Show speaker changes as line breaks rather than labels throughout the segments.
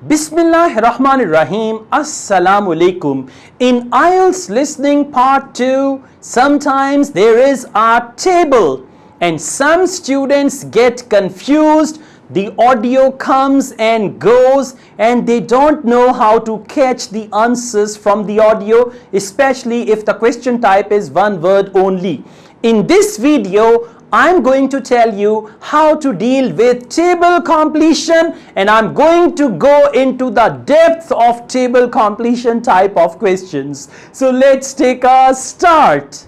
Bismillahirrahmanirrahim. Assalamu alaikum. In IELTS listening part 2, sometimes there is a table and some students get confused. The audio comes and goes and they don't know how to catch the answers from the audio, especially if the question type is one word only. In this video, I'm going to tell you how to deal with table completion, and I'm going to go into the depth of table completion type of questions. So let's take a start.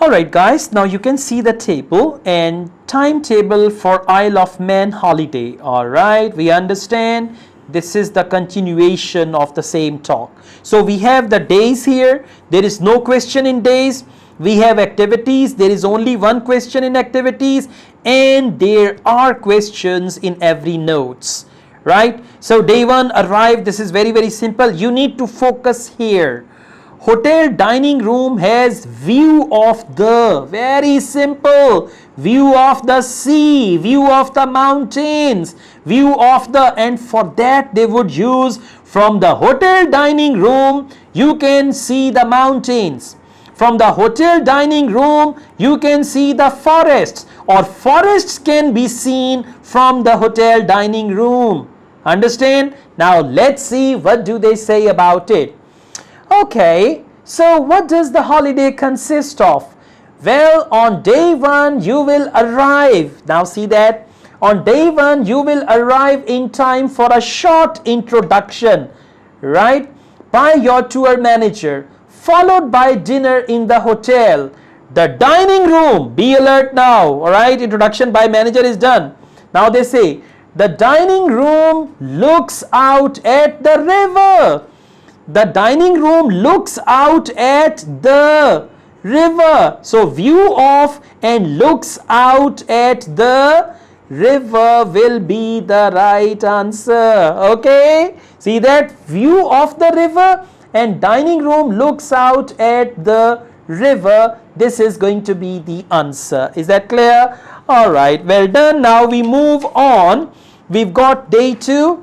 Alright guys, now you can see the table and timetable for Isle of Man holiday. Alright, we understand this is the continuation of the same talk. So we have the days here. There is no question in days. We have activities. There is only one question in activities, and there are questions in every notes, right? So day 1 arrived. This is very simple. You need to focus here. Hotel dining room has view of the, very simple, view of the sea, view of the mountains, view of the, and for that they would use from the hotel dining room you can see the mountains. From the hotel dining room, you can see the forests, or forests can be seen from the hotel dining room. Understand? Now let's see what do they say about it. Okay, so what does the holiday consist of? Well, on day 1 you will arrive. Now see that? On day 1 you will arrive in time for a short introduction, right? By your tour manager, followed by dinner in the hotel. The dining room, be alert now, alright, introduction by manager is done. Now they say, the dining room looks out at the river. The dining room looks out at the river. So view of and looks out at the river will be the right answer. Okay, see that, view of the river and dining room looks out at the river. This is going to be the answer. Is that clear? All right, well done. Now we move on. We've got day 2.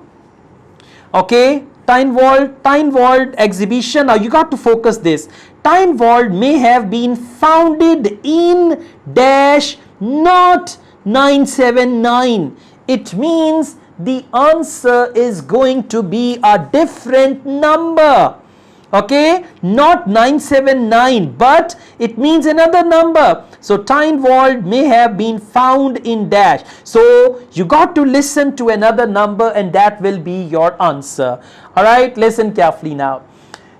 Okay, Tynwald exhibition. Now you got to focus this. Tynwald may have been founded in dash, not 979. It means the answer is going to be a different number. Okay, not 979, but it means another number. So Tynwald may have been found in dash. So you got to listen to another number and that will be your answer. Alright, listen carefully now.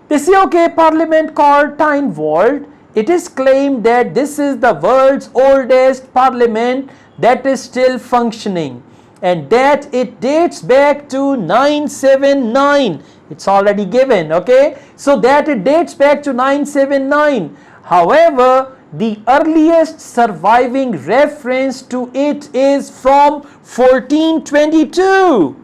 They say, okay, parliament called Tynwald. It is claimed that this is the world's oldest parliament that is still functioning, and that it dates back to 979. It's already given, okay? So that it dates back to 979. However, the earliest surviving reference to it is from 1422.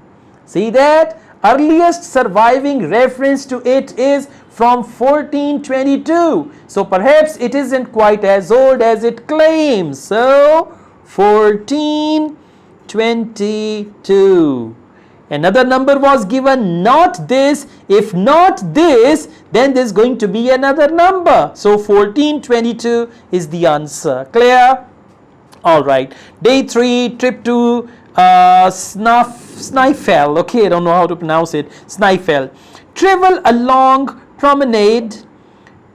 See that? Earliest surviving reference to it is from 1422. So perhaps it isn't quite as old as it claims. So 1422. Another number was given, not this. If not this, then there's going to be another number. So 1422 is the answer. Clear? Alright. Day 3, trip to Snæfell. Okay, I don't know how to pronounce it. Snæfell. Travel along promenade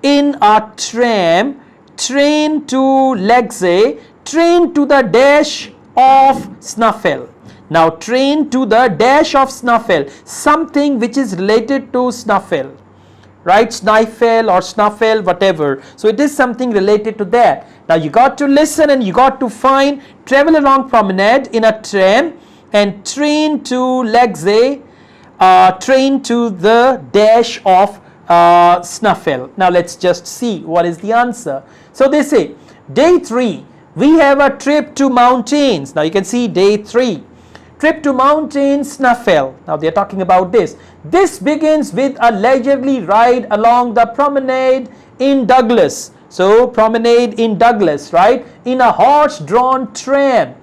in a tram. Train to Lexe. Train to the dash of Snæfell. Now train to the dash of Snæfell, something which is related to Snæfell, right? Snæfell or Snæfell, whatever. So it is something related to that. Now you got to listen and you got to find travel along promenade in a tram and train to Lexe, train to the dash of Snæfell. Now let's just see what is the answer. So they say day 3 we have a trip to mountains. Now you can see day 3. Trip to mountains, Snæfell. Now they are talking about this. This begins with a leisurely ride along the promenade in Douglas. So promenade in Douglas, right? In a horse-drawn tram.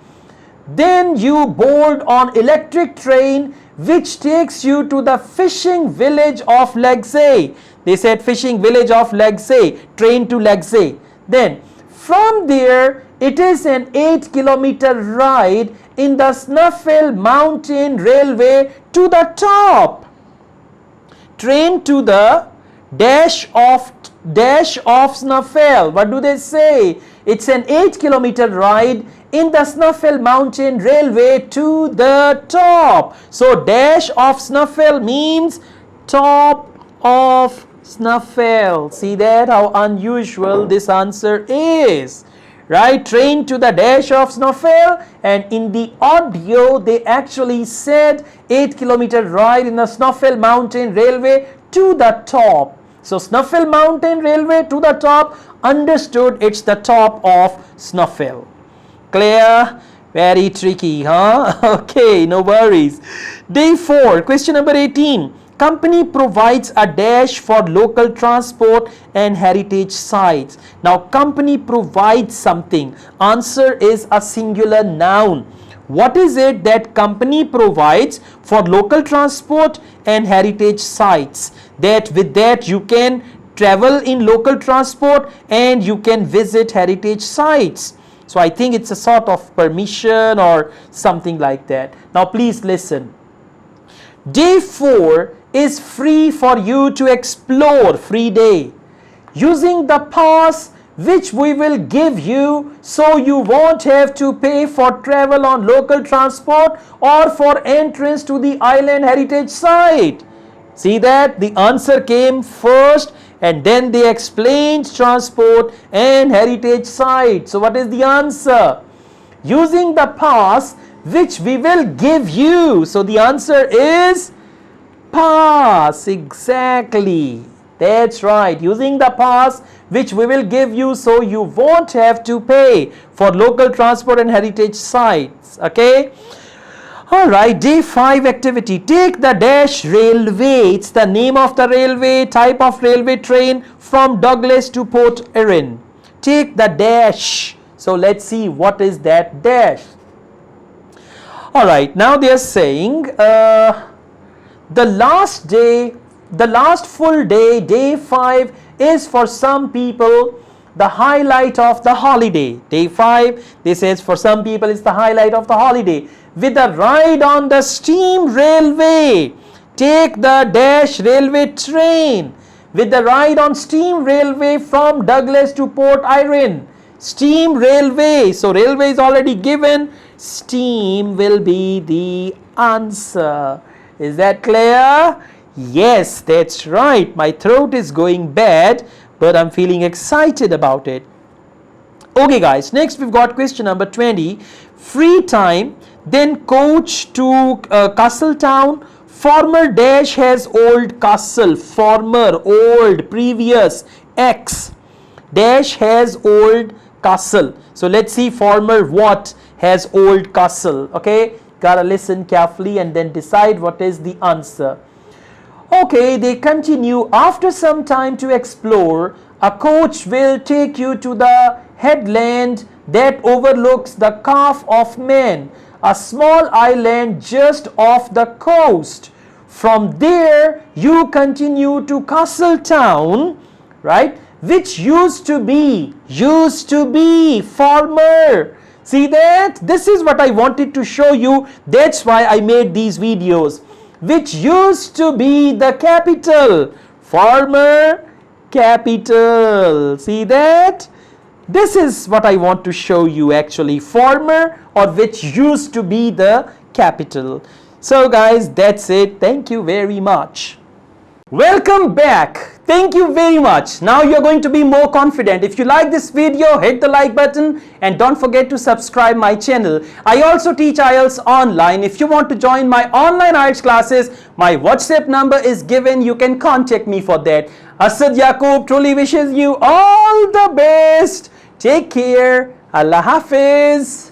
Then you board on electric train which takes you to the fishing village of Lagsay. They said fishing village of Lagsay, train to Lagsay. Then from there, it is an 8-kilometer ride in the Snuffle Mountain Railway to the top. Train to the dash of Snuffle. What do they say? It's an 8-kilometer ride in the Snuffle Mountain Railway to the top. So dash of Snuffle means top of Snuffle. See that how unusual this answer is, right? Train to the dash of Snuffle, and in the audio they actually said 8-kilometer ride in the Snuffle Mountain Railway to the top. So Snuffle Mountain Railway to the top, understood it's the top of Snuffle. Clear? Very tricky, huh? Okay, no worries. Day 4, question number 18. Company provides a dash for local transport and heritage sites. Now, company provides something. Answer is a singular noun. What is it that company provides for local transport and heritage sites? That with that you can travel in local transport and you can visit heritage sites. So I think it's a sort of permission or something like that. Now please listen. Day 4 is free for you to explore, free day, using the pass which we will give you, so you won't have to pay for travel on local transport or for entrance to the island heritage site. See that the answer came first and then they explained transport and heritage site. So what is the answer? Using the pass which we will give you. So the answer is pass. Exactly. That's right. Using the pass which we will give you, so you won't have to pay for local transport and heritage sites. Okay. Alright, day 5 activity. Take the dash railway. It's the name of the railway, type of railway train from Douglas to Port Erin. Take the dash. So let's see what is that dash. Alright, now they are saying the last full day, day 5, is for some people the highlight of the holiday. Day 5, this says for some people it's the highlight of the holiday. With a ride on the steam railway, take the dash railway train. With the ride on steam railway from Douglas to Port Erin. Steam railway. So railway is already given. Steam will be the answer. Is that clear? Yes, that's right. My throat is going bad, but I'm feeling excited about it. Okay guys, next we've got question number 20. Free time, then coach to Castletown. Former dash has old castle. Former, old, previous, X. Dash has old castle. So let's see former what has old castle. Okay, gotta listen carefully and then decide what is the answer. Okay, they continue. After some time to explore, a coach will take you to the headland that overlooks the Calf of Man, a small island just off the coast. From there, you continue to Castletown, right? Which used to be former. See that? This is what I wanted to show you. That's why I made these videos. Which used to be the capital. Former capital. See that? This is what I want to show you actually. Former or which used to be the capital. So guys, that's it. Thank you very much. Welcome back. Thank you very much. Now you're going to be more confident. If you like this video, hit the like button and don't forget to subscribe my channel. I also teach IELTS online. If you want to join my online IELTS classes, my WhatsApp number is given. You can contact me for that. Asad Yaqub truly wishes you all the best. Take care. Allah Hafiz.